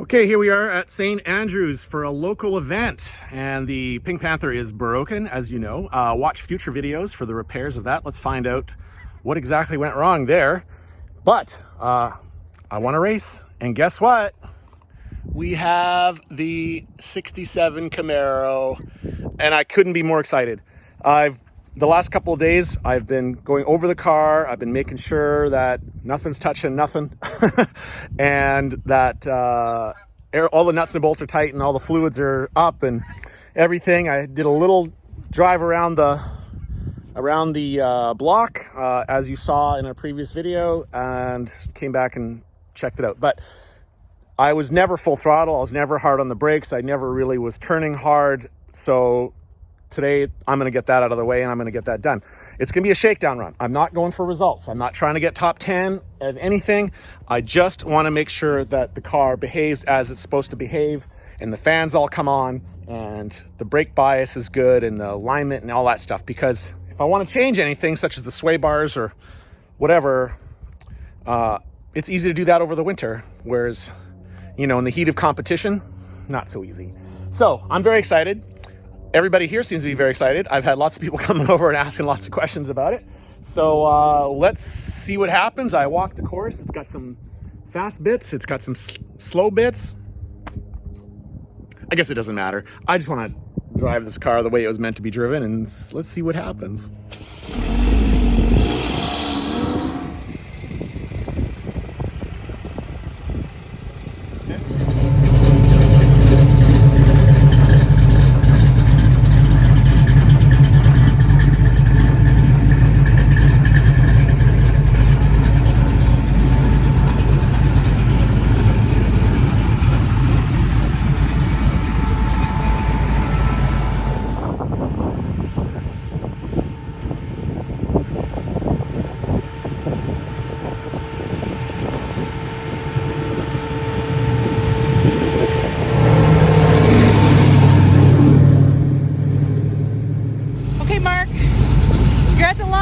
Okay, here we are at St. Andrews for a local event, and the Pink Panther is broken, as you know. Watch future videos for the repairs of that. Let's find out what exactly went wrong there. But I want to race, and guess what? We have the 67 Camaro, and I couldn't be more excited. The last couple of days, I've been going over the car. I've been making sure that nothing's touching nothing and that all the nuts and bolts are tight and all the fluids are up and everything. I did a little drive around the block, as you saw in a previous video, and came back and checked it out. But I was never full throttle. I was never hard on the brakes. I never really was turning hard. So today, I'm going to get that out of the way and I'm going to get that done. It's going to be a shakedown run. I'm not going for results. I'm not trying to get top 10 of anything. I just want to make sure that the car behaves as it's supposed to behave and the fans all come on and the brake bias is good and the alignment and all that stuff. Because if I want to change anything, such as the sway bars or whatever, it's easy to do that over the winter. Whereas, you know, in the heat of competition, not so easy. So I'm very excited. Everybody here seems to be very excited. I've had lots of people coming over and asking lots of questions about it. So let's see what happens. I walked the course. It's got some fast bits. It's got some slow bits. I guess it doesn't matter. I just want to drive this car the way it was meant to be driven, and let's see what happens.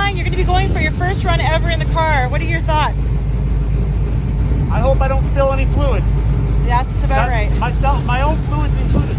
You're going to be going for your first run ever in the car. What are your thoughts? I hope I don't spill any fluid. That's about right. My own fluids included.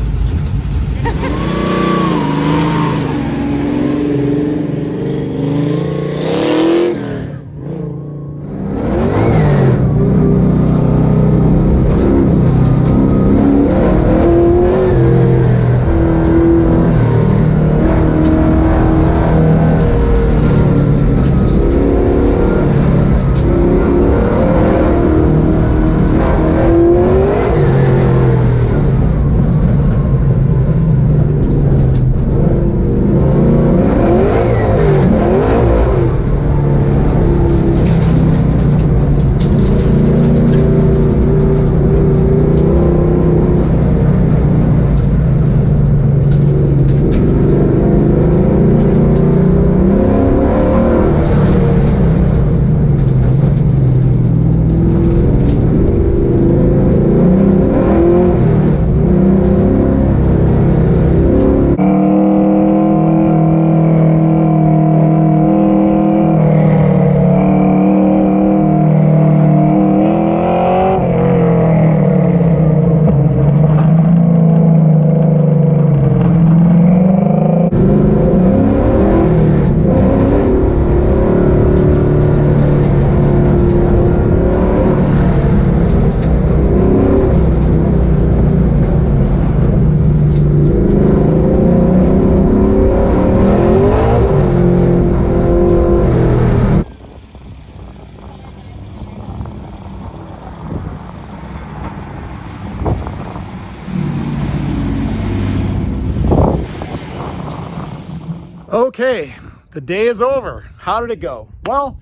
Okay, the day is over. How did it go? Well,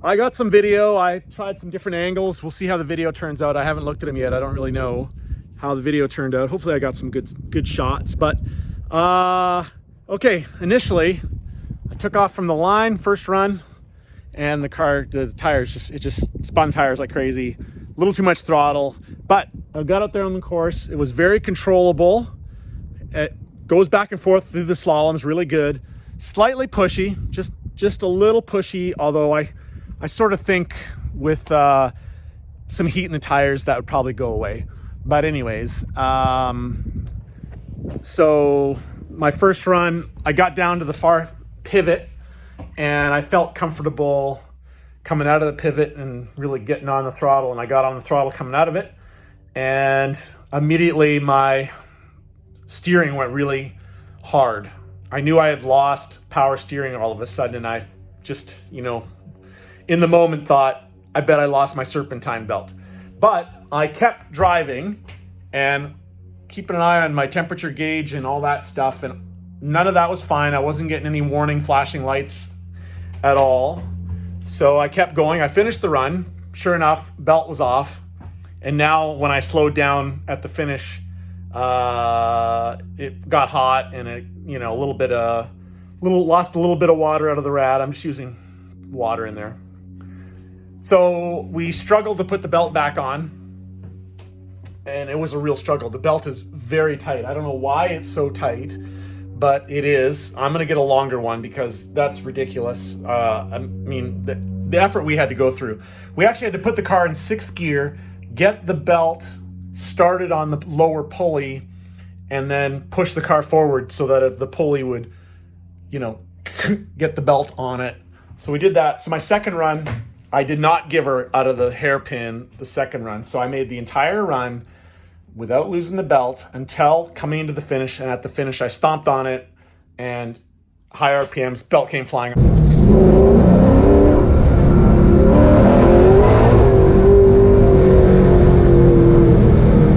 I got some video. I tried some different angles. We'll see how the video turns out. I haven't looked at them yet. I don't really know how the video turned out. Hopefully I got some good shots. But okay, initially I took off from the line, first run, and the tires just spun tires like crazy. A little too much throttle, but I got out there on the course. It was very controllable. It goes back and forth through the slaloms, really good. Slightly pushy, just a little pushy, although I sort of think with some heat in the tires that would probably go away. But anyways, so my first run, I got down to the far pivot and I felt comfortable coming out of the pivot and really getting on the throttle. And I got on the throttle coming out of it. And immediately my steering went really hard. I knew I had lost power steering all of a sudden. And I just, in the moment thought, I bet I lost my serpentine belt. But I kept driving and keeping an eye on my temperature gauge and all that stuff. And none of that was fine. I wasn't getting any warning flashing lights at all. So I kept going. I finished the run. Sure enough, belt was off. And now when I slowed down at the finish, it got hot and it, lost a little bit of water out of the rad. I'm just using water in there. So we struggled to put the belt back on, and it was a real struggle. The belt is very tight. I don't know why it's so tight, but it is. I'm going to get a longer one because that's ridiculous. The effort we had to go through. We actually had to put the car in 6th gear, get the belt started on the lower pulley, and then push the car forward so that the pulley would, get the belt on it. So we did that. So my second run, I did not give her out of the hairpin the second run. So I made the entire run without losing the belt until coming into the finish. And at the finish, I stomped on it and high RPMs, belt came flying.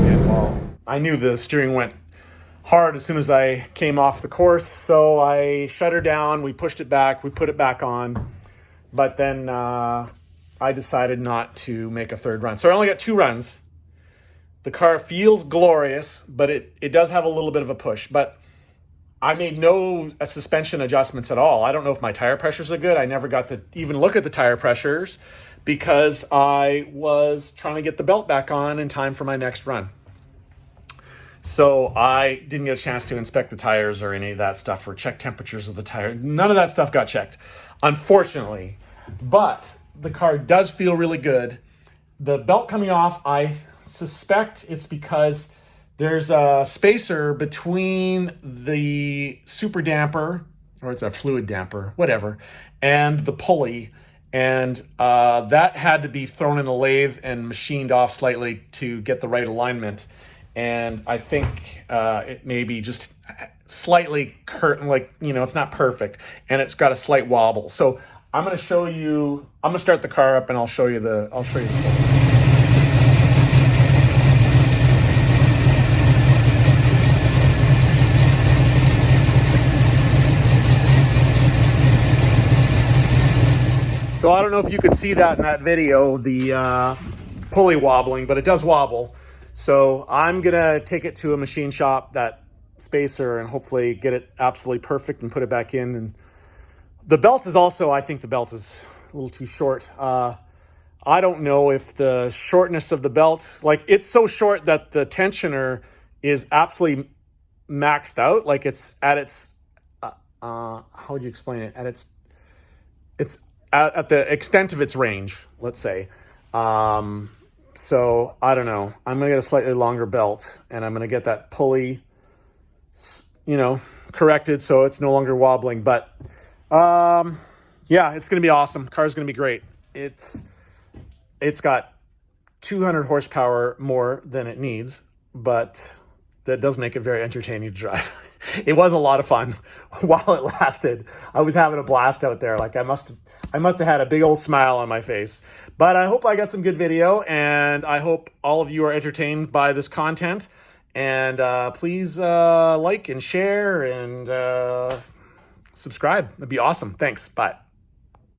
And I knew the steering went hard as soon as I came off the course. So I shut her down. We pushed it back. We put it back on. But then I decided not to make a third run. So I only got 2 runs. The car feels glorious, but it does have a little bit of a push. But I made no suspension adjustments at all. I don't know if my tire pressures are good. I never got to even look at the tire pressures because I was trying to get the belt back on in time for my next run. So I didn't get a chance to inspect the tires or any of that stuff or check temperatures of the tire. None of that stuff got checked, unfortunately. But the car does feel really good. The belt coming off, I suspect it's because there's a spacer between the super damper, or it's a fluid damper, whatever, and the pulley. And that had to be thrown in a lathe and machined off slightly to get the right alignment. And I think it may be just slightly it's not perfect, and it's got a slight wobble. So I'm going to show you. I'm going to start the car up, and I'll show you the pulley. So I don't know if you could see that in that video, the pulley wobbling, but it does wobble. So I'm going to take it to a machine shop, that spacer, and hopefully get it absolutely perfect and put it back in. And the belt is also, I think the belt is a little too short. I don't know if the shortness of the belt, it's so short that the tensioner is absolutely maxed out. Like it's at its, how would you explain it? It's at the extent of its range, let's say. So I don't know. I'm going to get a slightly longer belt, and I'm going to get that pulley, corrected so it's no longer wobbling. But yeah, it's going to be awesome. Car's going to be great. It's got 200 horsepower more than it needs, but that does make it very entertaining to drive. It was a lot of fun while it lasted. I was having a blast out there. I must have had a big old smile on my face. But I hope I got some good video, and I hope all of you are entertained by this content. And please like and share and subscribe. It'd be awesome. Thanks. Bye.